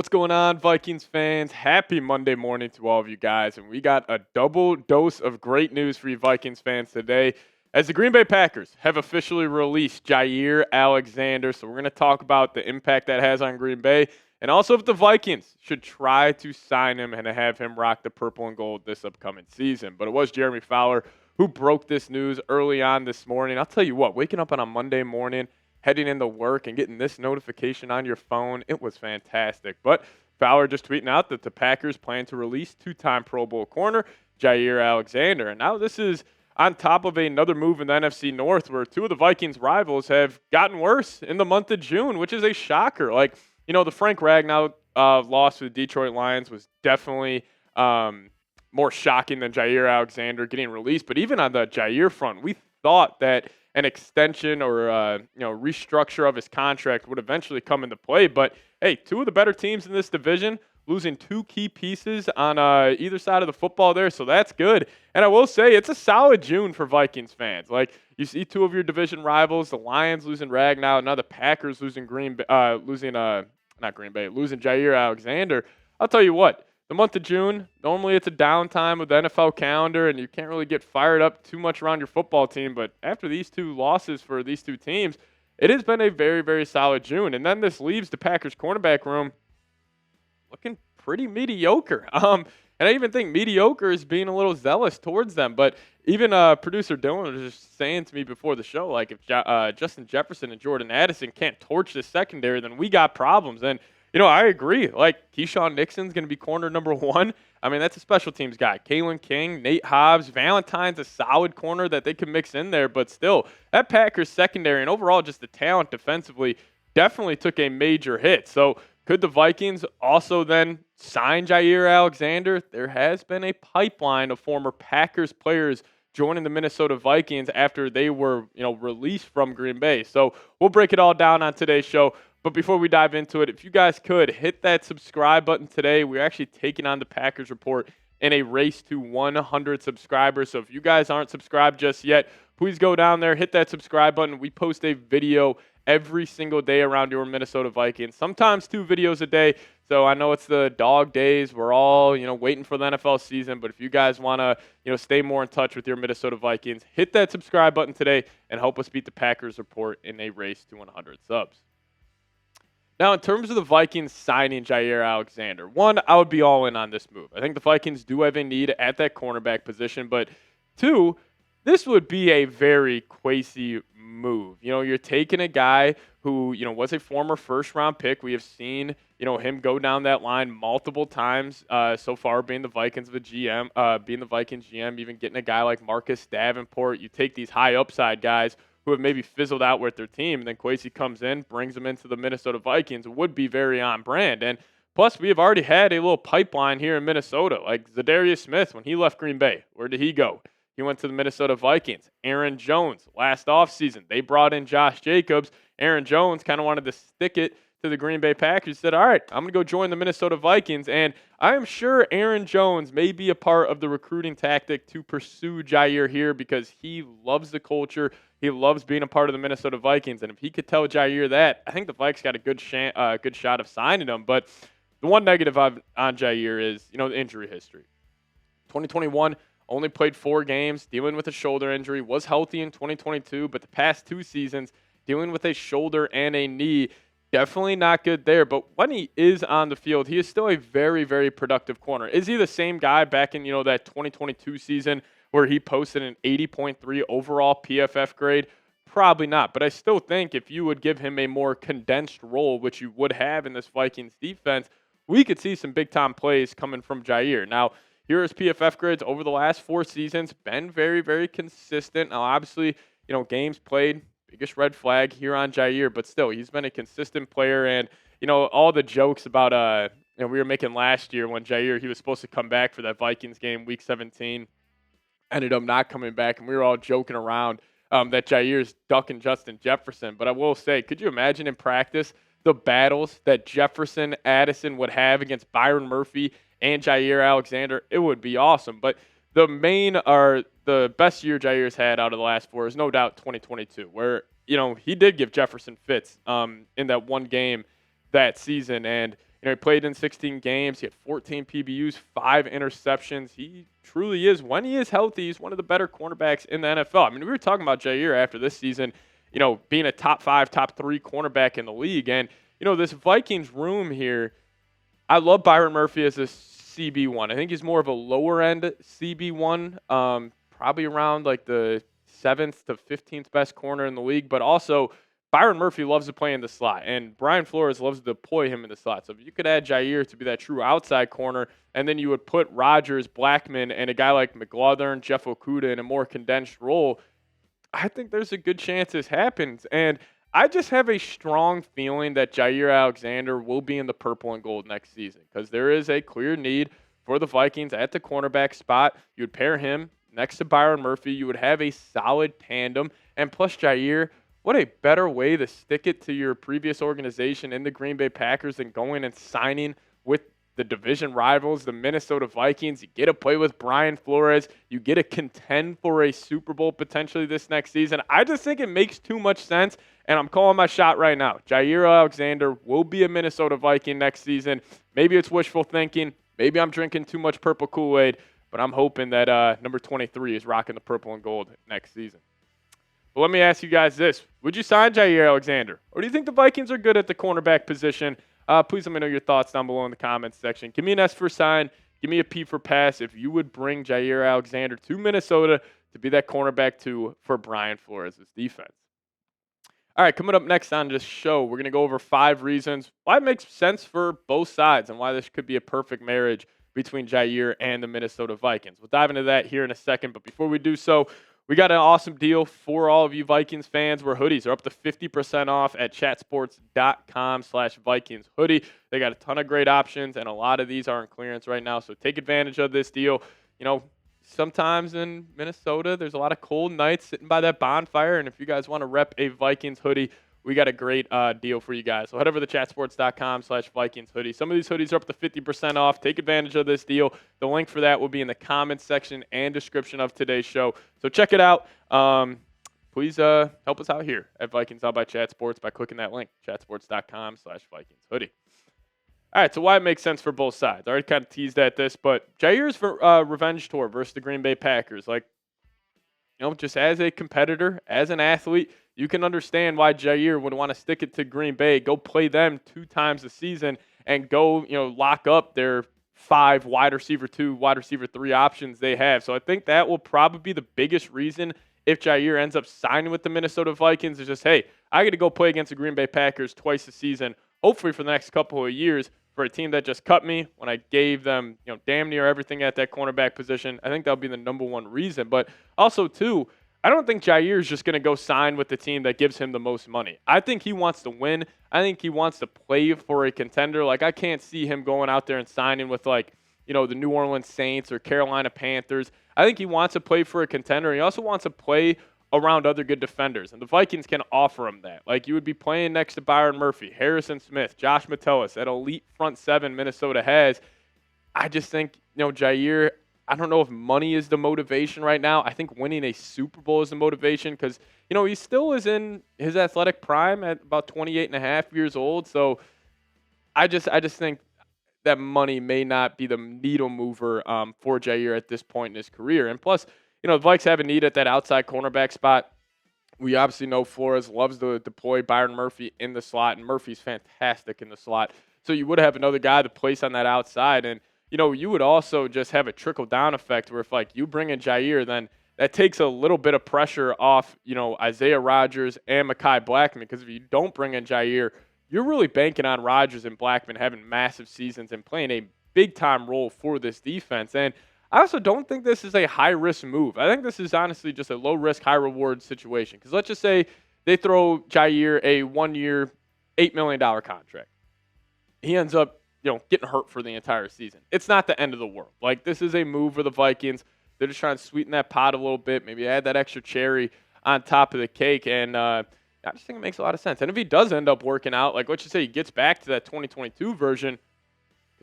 What's going on, Vikings fans? Happy Monday morning to all of you guys. And we got a double dose of great news for you Vikings fans today, as the Green Bay Packers have officially released Jaire Alexander. So we're going to talk about the impact that has on Green Bay, and also if the Vikings should try to sign him and have him rock the purple and gold this upcoming season. But it was Jeremy Fowler who broke this news early on this morning. I'll tell you what, waking up on a Monday morning, heading into work and getting this notification on your phone, it was fantastic. But Fowler just tweeting out that the Packers plan to release two-time Pro Bowl corner Jaire Alexander. And now this is on top of another move in the NFC North where two of the Vikings rivals have gotten worse in the month of June, which is a shocker. The Frank Ragnow loss to the Detroit Lions was definitely more shocking than Jaire Alexander getting released. But even on the Jaire front, we thought that an extension or restructure of his contract would eventually come into play. But hey, two of the better teams in this division losing two key pieces on either side of the football there, so that's good. And I will say it's a solid June for Vikings fans. Like, you see two of your division rivals, the Lions losing Ragnow, now the Packers losing losing Jaire Alexander. I'll tell you what. The month of June, normally it's a downtime with the NFL calendar, and you can't really get fired up too much around your football team. But after these two losses for these two teams, it has been a very, very solid June. And then this leaves the Packers cornerback room looking pretty mediocre. And I even think mediocre is being a little zealous towards them. But even producer Dylan was just saying to me before the show, like, if Justin Jefferson and Jordan Addison can't torch this secondary, then we got problems. And I agree. Like, Keyshawn Nixon's going to be corner number one. I mean, that's a special teams guy. Kalen King, Nate Hobbs, Valentine's a solid corner that they can mix in there. But still, that Packers secondary and overall just the talent defensively definitely took a major hit. So could the Vikings also then sign Jaire Alexander? There has been a pipeline of former Packers players joining the Minnesota Vikings after they were, released from Green Bay. So we'll break it all down on today's show. But before we dive into it, if you guys could hit that subscribe button today. We're actually taking on the Packers Report in a race to 100 subscribers. So if you guys aren't subscribed just yet, please go down there, hit that subscribe button. We post a video every single day around your Minnesota Vikings, sometimes 2 videos a day. So I know it's the dog days. We're all, waiting for the NFL season. But if you guys want to, stay more in touch with your Minnesota Vikings, hit that subscribe button today and help us beat the Packers Report in a race to 100 subs. Now, in terms of the Vikings signing Jaire Alexander, one, I would be all in on this move. I think the Vikings do have a need at that cornerback position. But 2, this would be a very Kwesi move. You're taking a guy who, was a former first-round pick. We have seen, him go down that line multiple times so far, being the Vikings GM, even getting a guy like Marcus Davenport. You take these high upside guys who have maybe fizzled out with their team, and then Kwesi comes in, brings them into the Minnesota Vikings, would be very on brand. And plus, we have already had a little pipeline here in Minnesota. Like Zadarius Smith, when he left Green Bay, where did he go? He went to the Minnesota Vikings. Aaron Jones, last offseason, they brought in Josh Jacobs. Aaron Jones kind of wanted to stick it to the Green Bay Packers, said, all right, I'm going to go join the Minnesota Vikings. And I'm sure Aaron Jones may be a part of the recruiting tactic to pursue Jaire here because he loves the culture. He loves being a part of the Minnesota Vikings. And if he could tell Jaire that, I think the Vikes got a good shot of signing him. But the one negative on Jaire is, the injury history. 2021, only played 4 games, dealing with a shoulder injury, was healthy in 2022, but the past 2 seasons, dealing with a shoulder and a knee, definitely not good there. But when he is on the field, he is still a very, very productive corner. Is he the same guy back in, that 2022 season where he posted an 80.3 overall PFF grade? Probably not. But I still think if you would give him a more condensed role, which you would have in this Vikings defense, we could see some big-time plays coming from Jaire. Now, here is PFF grades over the last 4 seasons, been very, very consistent. Now, obviously, games played, biggest red flag here on Jaire, but still, he's been a consistent player. And, all the jokes about, we were making last year when Jaire, he was supposed to come back for that Vikings game, Week 17, ended up not coming back, and we were all joking around that Jaire's ducking Justin Jefferson. But I will say, could you imagine in practice the battles that Jefferson, Addison would have against Byron Murphy and Jaire Alexander? It would be awesome. But the best year Jaire's had out of the last 4 is no doubt 2022, where, he did give Jefferson fits in that one game that season. And, He played in 16 games. He had 14 PBUs, 5 interceptions. He truly is, when he is healthy, he's one of the better cornerbacks in the NFL. I mean, we were talking about Jaire after this season, being a top 5, top 3 cornerback in the league. And, this Vikings room here, I love Byron Murphy as a CB1. I think he's more of a lower-end CB1, probably around like the 7th to 15th best corner in the league. But also, Byron Murphy loves to play in the slot, and Brian Flores loves to deploy him in the slot. So if you could add Jaire to be that true outside corner, and then you would put Rodgers, Blackman, and a guy like McLaurin, Jeff Okudah in a more condensed role, I think there's a good chance this happens. And I just have a strong feeling that Jaire Alexander will be in the purple and gold next season because there is a clear need for the Vikings at the cornerback spot. You would pair him next to Byron Murphy. You would have a solid tandem. And plus Jaire, what a better way to stick it to your previous organization in the Green Bay Packers than going and signing with the division rivals, the Minnesota Vikings. You get to play with Brian Flores. You get to contend for a Super Bowl potentially this next season. I just think it makes too much sense, and I'm calling my shot right now. Jaire Alexander will be a Minnesota Viking next season. Maybe it's wishful thinking. Maybe I'm drinking too much purple Kool-Aid, but I'm hoping that number 23 is rocking the purple and gold next season. But let me ask you guys this. Would you sign Jaire Alexander? Or do you think the Vikings are good at the cornerback position? Please let me know your thoughts down below in the comments section. Give me an S for sign. Give me a P for pass if you would bring Jaire Alexander to Minnesota to be that cornerback 2 for Brian Flores' defense. All right, coming up next on this show, we're going to go over 5 reasons why it makes sense for both sides and why this could be a perfect marriage between Jaire and the Minnesota Vikings. We'll dive into that here in a second, but before we do so, we got an awesome deal for all of you Vikings fans where hoodies are up to 50% off at chatsports.com/Vikings hoodie. They got a ton of great options, and a lot of these are in clearance right now, so take advantage of this deal. Sometimes in Minnesota, there's a lot of cold nights sitting by that bonfire, and if you guys want to rep a Vikings hoodie, we got a great deal for you guys. So head over to chatsports.com/Vikings hoodie. Some of these hoodies are up to 50% off. Take advantage of this deal. The link for that will be in the comments section and description of today's show. So check it out. Please help us out here at Vikings Out by Chat Sports by clicking that link, chatsports.com/Vikings hoodie. All right, so why it makes sense for both sides. I already kind of teased at this, but Jaire's revenge tour versus the Green Bay Packers. Just as a competitor, as an athlete, you can understand why Jaire would want to stick it to Green Bay, go play them 2 times a season, and go, lock up their 5 wide receiver 2, wide receiver 3 options they have. So I think that will probably be the biggest reason if Jaire ends up signing with the Minnesota Vikings is just, hey, I get to go play against the Green Bay Packers twice a season, hopefully for the next couple of years, for a team that just cut me when I gave them, damn near everything at that cornerback position. I think that'll be the number one reason. But also, too, I don't think Jaire is just going to go sign with the team that gives him the most money. I think he wants to win. I think he wants to play for a contender. I can't see him going out there and signing with, the New Orleans Saints or Carolina Panthers. I think he wants to play for a contender. He also wants to play around other good defenders, and the Vikings can offer him that. You would be playing next to Byron Murphy, Harrison Smith, Josh Metellus, that elite front 7 Minnesota has. I just think, Jaire, I don't know if money is the motivation right now. I think winning a Super Bowl is the motivation because, he still is in his athletic prime at about 28 and a half years old. So I just think that money may not be the needle mover for Jaire at this point in his career. And plus, the Vikes have a need at that outside cornerback spot. We obviously know Flores loves to deploy Byron Murphy in the slot, and Murphy's fantastic in the slot. So you would have another guy to place on that outside. And, you would also just have a trickle-down effect where if, you bring in Jaire, then that takes a little bit of pressure off, Isaiah Rodgers and Mekhi Blackman. Because if you don't bring in Jaire, you're really banking on Rodgers and Blackman having massive seasons and playing a big-time role for this defense. And I also don't think this is a high-risk move. I think this is honestly just a low-risk, high-reward situation. Because let's just say they throw Jaire a 1-year, $8 million contract. He ends up, getting hurt for the entire season. It's not the end of the world. This is a move for the Vikings. They're just trying to sweeten that pot a little bit, maybe add that extra cherry on top of the cake. And I just think it makes a lot of sense. And if he does end up working out, let's just say he gets back to that 2022 version,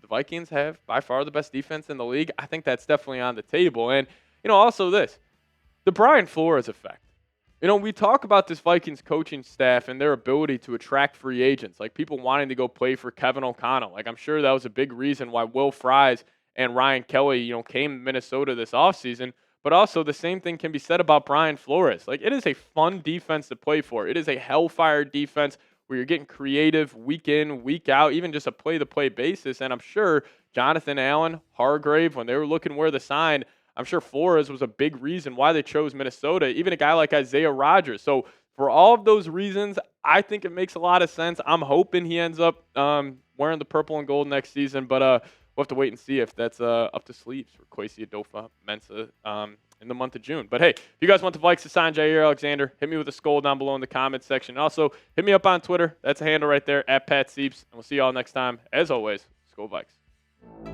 the Vikings have by far the best defense in the league. I think that's definitely on the table. And, also the Brian Flores effect. We talk about this Vikings coaching staff and their ability to attract free agents, like people wanting to go play for Kevin O'Connell. Like, I'm sure that was a big reason why Will Fries and Ryan Kelly, came to Minnesota this offseason. But also, the same thing can be said about Brian Flores. Like, it is a fun defense to play for. It is a hellfire defense where you're getting creative week in, week out, even just a play-to-play basis. And I'm sure Jonathan Allen, Hargrave, when they were looking where to sign, I'm sure Flores was a big reason why they chose Minnesota, even a guy like Isaiah Rodgers. So for all of those reasons, I think it makes a lot of sense. I'm hoping he ends up wearing the purple and gold next season, but we'll have to wait and see if that's up to sleeves for Kwesi Adofo-Mensah in the month of June. But hey, if you guys want the Vikes to sign Jaire Alexander, hit me with a SKOL down below in the comments section. Also, hit me up on Twitter. That's a handle right there, @PatSieps. And we'll see you all next time. As always, SKOL Vikes.